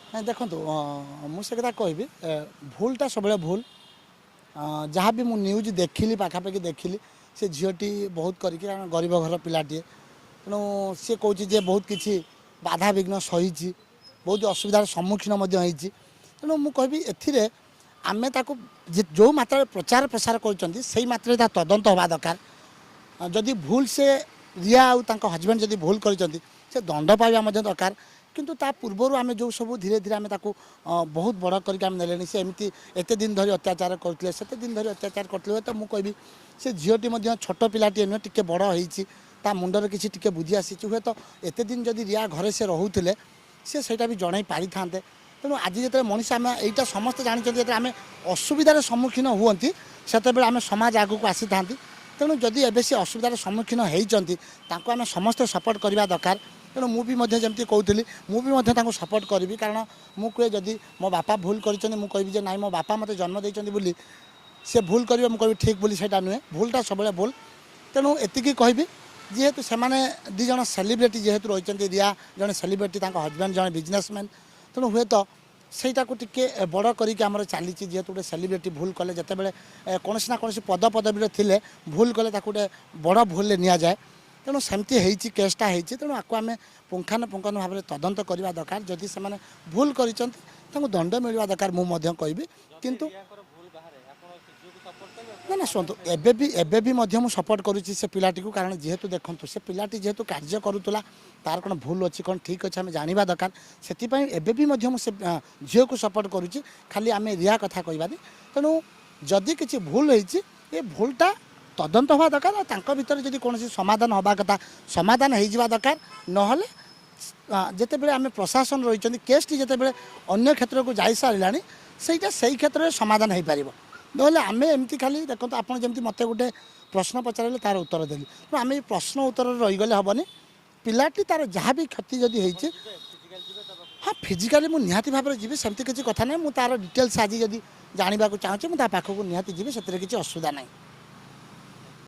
ନାଇଁ ଦେଖନ୍ତୁ ମୁଁ ସେ କଥା କହିବି ଭୁଲଟା ସବୁବେଳେ ଭୁଲ ଯାହା ବି ମୁଁ ନ୍ୟୁଜ୍ ଦେଖିଲି ପାଖାପାଖି ଦେଖିଲି ସେ ଝିଅଟି ବହୁତ କରିକି କାରଣ ଗରିବ ଘର ପିଲାଟିଏ ତେଣୁ ସିଏ କହୁଛି ଯେ ବହୁତ କିଛି ବାଧାବିଘ୍ନ ସହିଛି ବହୁତ ଅସୁବିଧାର ସମ୍ମୁଖୀନ ମଧ୍ୟ ହେଇଛି ତେଣୁ ମୁଁ କହିବି ଏଥିରେ ଆମେ ତାକୁ ଯେଉଁ ମାତ୍ରାରେ ପ୍ରଚାର ପ୍ରସାର କରୁଛନ୍ତି ସେଇ ମାତ୍ରାରେ ତା ତଦନ୍ତ ହେବା ଦରକାର ଯଦି ଭୁଲ ସେ ରିୟା ଆଉ ତାଙ୍କ ହଜବେଣ୍ଡ ଯଦି ଭୁଲ କରିଛନ୍ତି ସେ ଦଣ୍ଡ ପାଇବା ମଧ୍ୟ ଦରକାର କିନ୍ତୁ ତା ପୂର୍ବରୁ ଆମେ ଯେଉଁ ସବୁ ଧୀରେ ଧୀରେ ଆମେ ତାକୁ ବହୁତ ବଡ଼ କରିକି ଆମେ ନେଲେଣି ସେ ଏମିତି ଏତେ ଦିନ ଧରି ଅତ୍ୟାଚାର କରୁଥିଲେ ସେତେ ଦିନ ଧରି ଅତ୍ୟାଚାର କରୁଥିଲେ ତ ମୁଁ କହିବି ସେ ଝିଅଟି ମଧ୍ୟ ଛୋଟ ପିଲାଟିଏ ନୁହେଁ ଟିକେ ବଡ଼ ହେଇଛି ତା ମୁଣ୍ଡରେ କିଛି ଟିକେ ବୁଝି ଆସିଛି ହୁଏତ ଏତେ ଦିନ ଯଦି ରିୟା ଘରେ ସେ ରହୁଥିଲେ ସେ ସେଇଟା ବି ଜଣାଇ ପାରିଥାନ୍ତେ ତେଣୁ ଆଜି ଯେତେବେଳେ ମଣିଷ ଆମେ ଏଇଟା ସମସ୍ତେ ଜାଣିଛନ୍ତି ଯେତେବେଳେ ଆମେ ଅସୁବିଧାର ସମ୍ମୁଖୀନ ହୁଅନ୍ତି ସେତେବେଳେ ଆମେ ସମାଜ ଆଗକୁ ଆସିଥାନ୍ତି ତେଣୁ ଯଦି ଏବେ ସେ ଅସୁବିଧାର ସମ୍ମୁଖୀନ ହେଇଛନ୍ତି ତାଙ୍କୁ ଆମେ ସମସ୍ତେ ସପୋର୍ଟ କରିବା ଦରକାର ତେଣୁ ମୁଁ ବି ମଧ୍ୟ ଯେମିତି କହୁଥିଲି ମୁଁ ବି ମଧ୍ୟ ତାଙ୍କୁ ସପୋର୍ଟ କରିବି କାରଣ ମୁଁ କୁହେ ଯଦି ମୋ ବାପା ଭୁଲ କରିଛନ୍ତି ମୁଁ କହିବି ଯେ ନାଇଁ ମୋ ବାପା ମୋତେ ଜନ୍ମ ଦେଇଛନ୍ତି ବୋଲି ସେ ଭୁଲ କରିବେ ମୁଁ କହିବି ଠିକ୍ ବୋଲି ସେଇଟା ନୁହେଁ ଭୁଲଟା ସବୁବେଳେ ଭୁଲ ତେଣୁ ଏତିକି କହିବି ଯେହେତୁ ସେମାନେ ଦୁଇ ଜଣ ସେଲିବ୍ରିଟି ଯେହେତୁ ରହିଛନ୍ତି ରିୟା ଜଣେ ସେଲିବ୍ରିଟି ତାଙ୍କ ହଜବେଣ୍ଡ ଜଣେ ବିଜନେସମ୍ୟାନ୍ ତେଣୁ ହୁଏତ ସେଇଟାକୁ ଟିକେ ବଡ଼ କରିକି ଆମର ଚାଲିଛି ଯେହେତୁ ଗୋଟେ ସେଲିବ୍ରିଟି ଭୁଲ କଲେ ଯେତେବେଳେ କୌଣସି ନା କୌଣସି ପଦପଦବୀରେ ଥିଲେ ଭୁଲ କଲେ ତାକୁ ଗୋଟେ ବଡ଼ ଭୁଲରେ ନିଆଯାଏ ତେଣୁ ସେମିତି ହେଇଛି କେସ୍ଟା ହେଇଛି ତେଣୁ ଆକୁ ଆମେ ପୁଙ୍ଖାନୁପୁଙ୍ଖାନୁ ଭାବରେ ତଦନ୍ତ କରିବା ଦରକାର ଯଦି ସେମାନେ ଭୁଲ କରିଛନ୍ତି ତାଙ୍କୁ ଦଣ୍ଡ ମିଳିବା ଦରକାର ମୁଁ ମଧ୍ୟ କହିବି କିନ୍ତୁ ନା ନା ଶୁଣନ୍ତୁ ଏବେ ବି ମଧ୍ୟ ମୁଁ ସପୋର୍ଟ କରୁଛି ସେ ପିଲାଟିକୁ କାରଣ ଯେହେତୁ ଦେଖନ୍ତୁ ସେ ପିଲାଟି ଯେହେତୁ କାର୍ଯ୍ୟ କରୁଥିଲା ତାର କ'ଣ ଭୁଲ ଅଛି କ'ଣ ଠିକ୍ ଅଛି ଆମେ ଜାଣିବା ଦରକାର ସେଥିପାଇଁ ଏବେ ବି ମଧ୍ୟ ମୁଁ ସେ ଝିଅକୁ ସପୋର୍ଟ କରୁଛି ଖାଲି ଆମେ ରିୟା କଥା କହିବାନି ତେଣୁ ଯଦି କିଛି ଭୁଲ ହେଇଛି ଏ ଭୁଲଟା ତଦନ୍ତ ହେବା ଦରକାର ଆଉ ତାଙ୍କ ଭିତରେ ଯଦି କୌଣସି ସମାଧାନ ହେବା କଥା ସମାଧାନ ହେଇଯିବା ଦରକାର ନହେଲେ ଯେତେବେଳେ ଆମେ ପ୍ରଶାସନ ରହିଛନ୍ତି କେସ୍ଟି ଯେତେବେଳେ ଅନ୍ୟ କ୍ଷେତ୍ରକୁ ଯାଇସାରିଲାଣି ସେଇଟା ସେଇ କ୍ଷେତ୍ରରେ ସମାଧାନ ହେଇପାରିବ ନହେଲେ ଆମେ ଏମିତି ଖାଲି ଦେଖନ୍ତୁ ଆପଣ ଯେମିତି ମୋତେ ଗୋଟେ ପ୍ରଶ୍ନ ପଚାରିଲେ ତାର ଉତ୍ତର ଦେଲି ତେଣୁ ଆମେ ଏଇ ପ୍ରଶ୍ନ ଉତ୍ତରରେ ରହିଗଲେ ହେବନି ପିଲାଟି ତାର ଯାହା ବି କ୍ଷତି ଯଦି ହେଇଛି ହଁ ଫିଜିକାଲି ମୁଁ ନିହାତି ଭାବରେ ଯିବି ସେମିତି କିଛି କଥା ନାହିଁ ମୁଁ ତାର ଡିଟେଲ୍ସ ଆଜି ଯଦି ଜାଣିବାକୁ ଚାହୁଁଛି ମୁଁ ତା ପାଖକୁ ନିହାତି ଯିବି ସେଥିରେ କିଛି ଅସୁବିଧା ନାହିଁ।